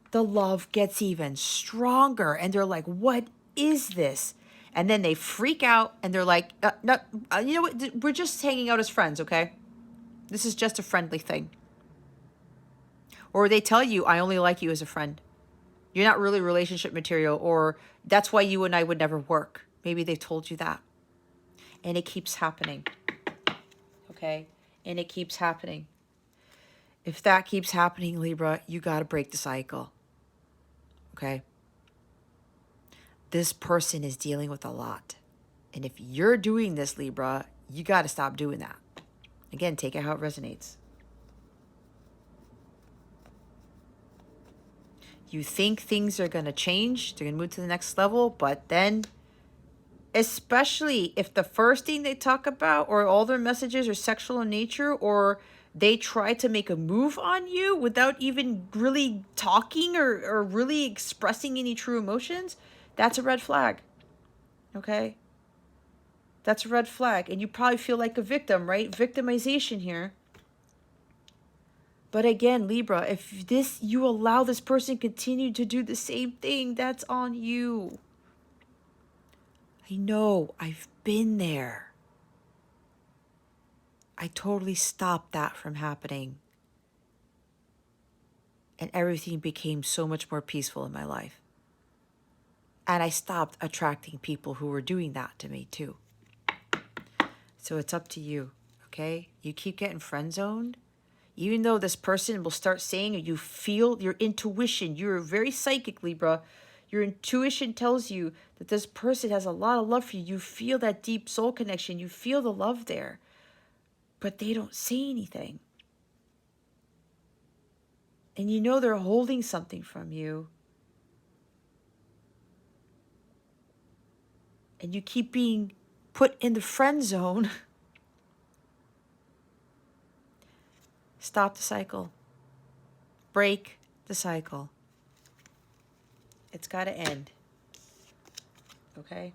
the love gets even stronger. And they're like, what is this? And then they freak out and they're like, no, you know what? We're just hanging out as friends, okay? This is just a friendly thing. Or they tell you, I only like you as a friend. You're not really relationship material, or that's why you and I would never work. Maybe they've told you that. And it keeps happening. Okay? And it keeps happening. If that keeps happening, Libra, you got to break the cycle. Okay? This person is dealing with a lot. And if you're doing this, Libra, you got to stop doing that. Again, take it how it resonates. You think things are going to change, they're going to move to the next level, but then, especially if the first thing they talk about or all their messages are sexual in nature, or they try to make a move on you without even really talking or really expressing any true emotions, that's a red flag. Okay? That's a red flag. And you probably feel like a victim, right? Victimization here. But again, Libra, if you allow this person continue to do the same thing, that's on you. I know, I've been there. I totally stopped that from happening. And everything became so much more peaceful in my life. And I stopped attracting people who were doing that to me too. So it's up to you, okay? You keep getting friend zoned. Even though this person will start saying, you feel your intuition, you're very psychic, Libra. Your intuition tells you that this person has a lot of love for you. You feel that deep soul connection. You feel the love there. But they don't say anything. And you know they're holding something from you. and you keep being put in the friend zone, stop the cycle. Break the cycle. It's got to end. Okay?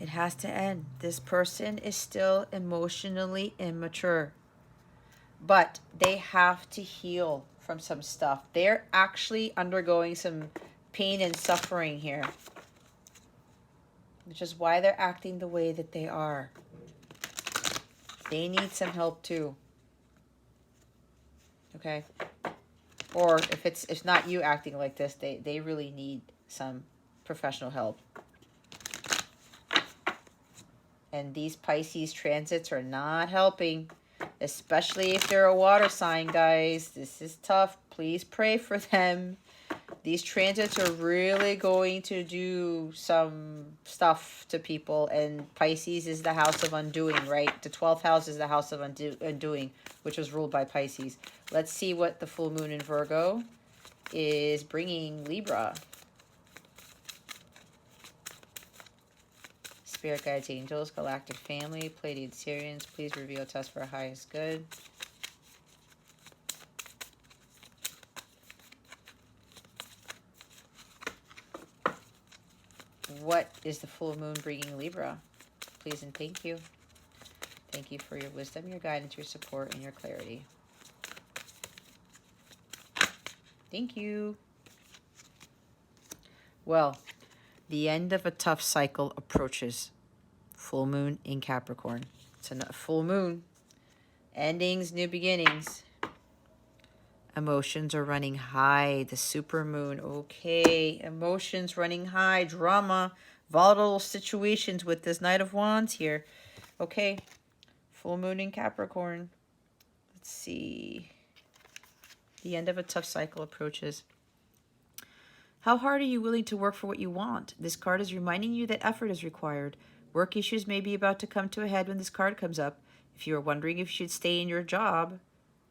It has to end. This person is still emotionally immature, but they have to heal from some stuff. They're actually undergoing some pain and suffering here, which is why they're acting the way that they are. They need some help too. Okay? Or if it's not you acting like this, they really need some professional help. And these Pisces transits are not helping, especially if they're a water sign, guys. This is tough. Please pray for them. These transits are really going to do some stuff to people. And Pisces is the house of undoing, right? The 12th house is the house of undoing, which was ruled by Pisces. Let's see what the full moon in Virgo is bringing Libra. Spirit guides, angels, galactic family, Pleiadian Syrians, please reveal to us for our highest good. What is the full moon bringing Libra? Please and thank you. Thank you for your wisdom, your guidance, your support, and your clarity. Thank you. Well, the end of a tough cycle approaches. Full moon in Capricorn. It's a full moon. Endings, new beginnings. Emotions are running high. The super moon. Okay. Emotions running high. Drama. Volatile situations with this Knight of Wands here. Okay. Full moon in Capricorn. Let's see. The end of a tough cycle approaches. How hard are you willing to work for what you want? This card is reminding you that effort is required. Work issues may be about to come to a head when this card comes up. If you are wondering if you should stay in your job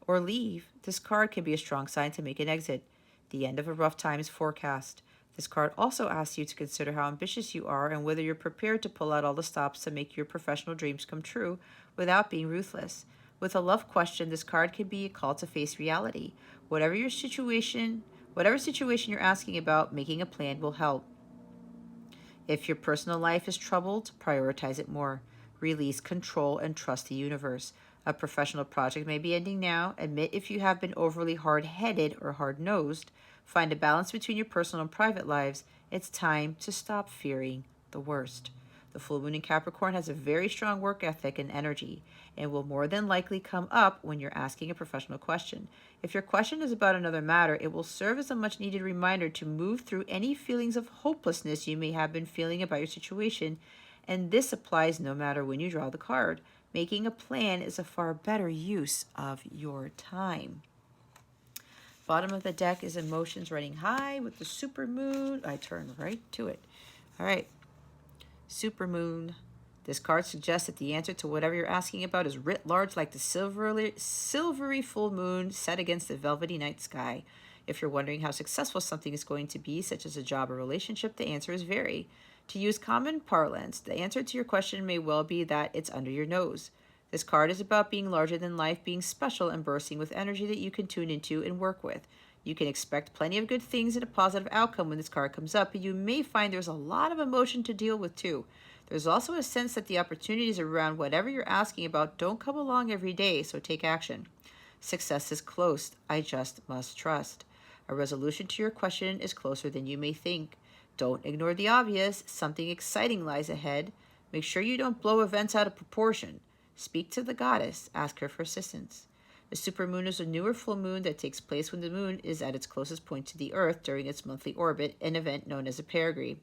or leave, this card can be a strong sign to make an exit. The end of a rough time is forecast. This card also asks you to consider how ambitious you are and whether you're prepared to pull out all the stops to make your professional dreams come true without being ruthless. With a love question, this card can be a call to face reality. Whatever situation you're asking about, making a plan will help. If your personal life is troubled, prioritize it more. Release control and trust the universe. A professional project may be ending now. Admit if you have been overly hard-headed or hard-nosed. Find a balance between your personal and private lives. It's time to stop fearing the worst. The full moon in Capricorn has a very strong work ethic and energy and will more than likely come up when you're asking a professional question. If your question is about another matter, it will serve as a much-needed reminder to move through any feelings of hopelessness you may have been feeling about your situation, and this applies no matter when you draw the card. Making a plan is a far better use of your time. Bottom of the deck is emotions running high with the super moon. I turn right to it. All right. Super moon. This card suggests that the answer to whatever you're asking about is writ large like the silvery full moon set against the velvety night sky. If you're wondering how successful something is going to be, such as a job or relationship, the answer is very. To use common parlance, the answer to your question may well be that it's under your nose. This card is about being larger than life, being special, and bursting with energy that you can tune into and work with. You can expect plenty of good things and a positive outcome when this card comes up, but you may find there's a lot of emotion to deal with too. There's also a sense that the opportunities around whatever you're asking about don't come along every day, so take action. Success is close. I just must trust. A resolution to your question is closer than you may think. Don't ignore the obvious. Something exciting lies ahead. Make sure you don't blow events out of proportion. Speak to the goddess. Ask her for assistance. The supermoon is a newer full moon that takes place when the moon is at its closest point to the Earth during its monthly orbit, an event known as a perigee.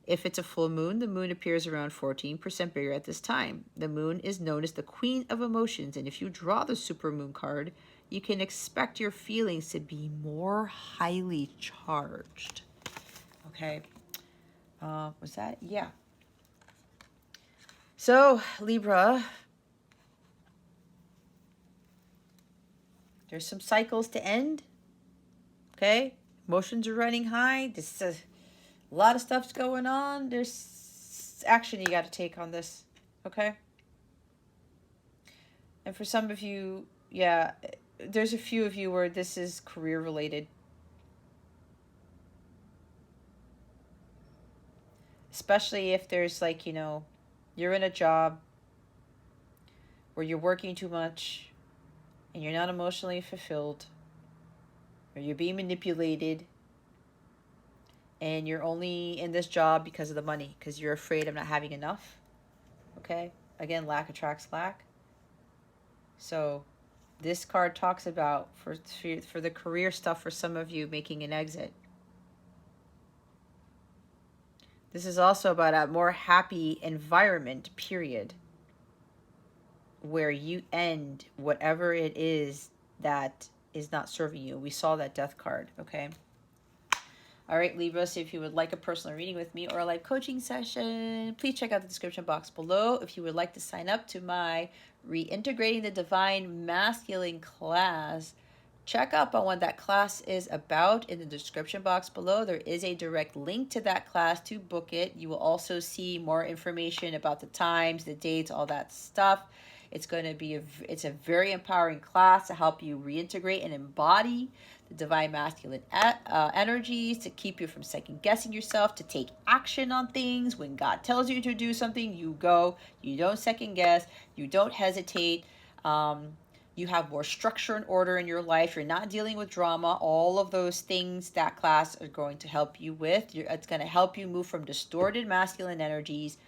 If it's a full moon, the moon appears around 14% bigger at this time. The moon is known as the queen of emotions, and if you draw the supermoon card, you can expect your feelings to be more highly charged. Okay. Was that? Yeah. So, Libra, there's some cycles to end. Okay. Emotions are running high. This is A lot of stuff's going on. There's action you got to take on this, okay? And for some of you, yeah, there's a few of you where this is career related. Especially if there's like, you're in a job where you're working too much and you're not emotionally fulfilled, or you're being manipulated, and you're only in this job because of the money, because you're afraid of not having enough. Okay? Again, lack attracts lack. So this card talks about for the career stuff for some of you making an exit. This is also about a more happy environment, period, where you end whatever it is that is not serving you. We saw that death card, okay? All right, Libra, so if you would like a personal reading with me or a live coaching session, please check out the description box below. If you would like to sign up to my Reintegrating the Divine Masculine class, check up on what that class is about in the description box below. There is a direct link to that class to book it. You will also see more information about the times, the dates, all that stuff. It's going to be it's a very empowering class to help you reintegrate and embody the divine masculine energies, to keep you from second guessing yourself, to take action on things. When God tells you to do something, you go. You don't second guess. You don't hesitate. You have more structure and order in your life. You're not dealing with drama. All of those things that class are going to help you with. It's going to help you move from distorted masculine energies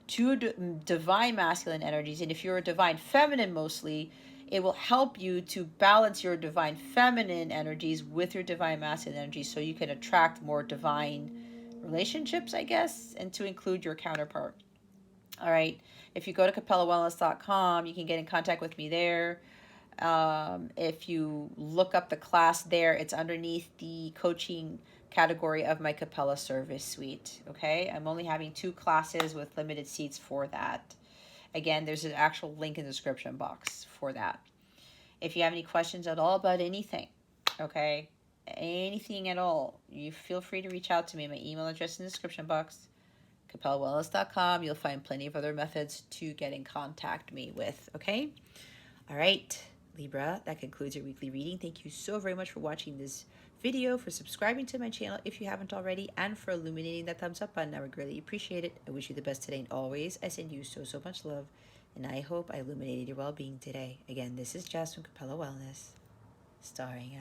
to divine masculine energies. And if you're a divine feminine mostly, it will help you to balance your divine feminine energies with your divine masculine energies, so you can attract more divine relationships, I guess, and to include your counterpart. All right. If you go to capellawellness.com, you can get in contact with me there. If you look up the class there, it's underneath the coaching category of my Capella service suite. Okay, I'm only having 2 classes with limited seats for that. Again, there's an actual link in the description box for that. If you have any questions at all about anything, okay, anything at all, you feel free to reach out to me. My email address in the description box, capellawellness.com. You'll find plenty of other methods to get in contact me with, okay? All right, Libra, that concludes your weekly reading. Thank you so very much for watching this video, for subscribing to my channel if you haven't already, and for illuminating that thumbs up button. I would greatly appreciate it. I wish you the best today and always. I send you so much love, and I hope I illuminated your well-being today. Again, this is Jess from Capella Wellness, starring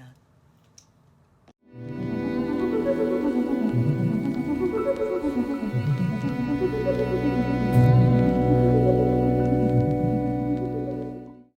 out.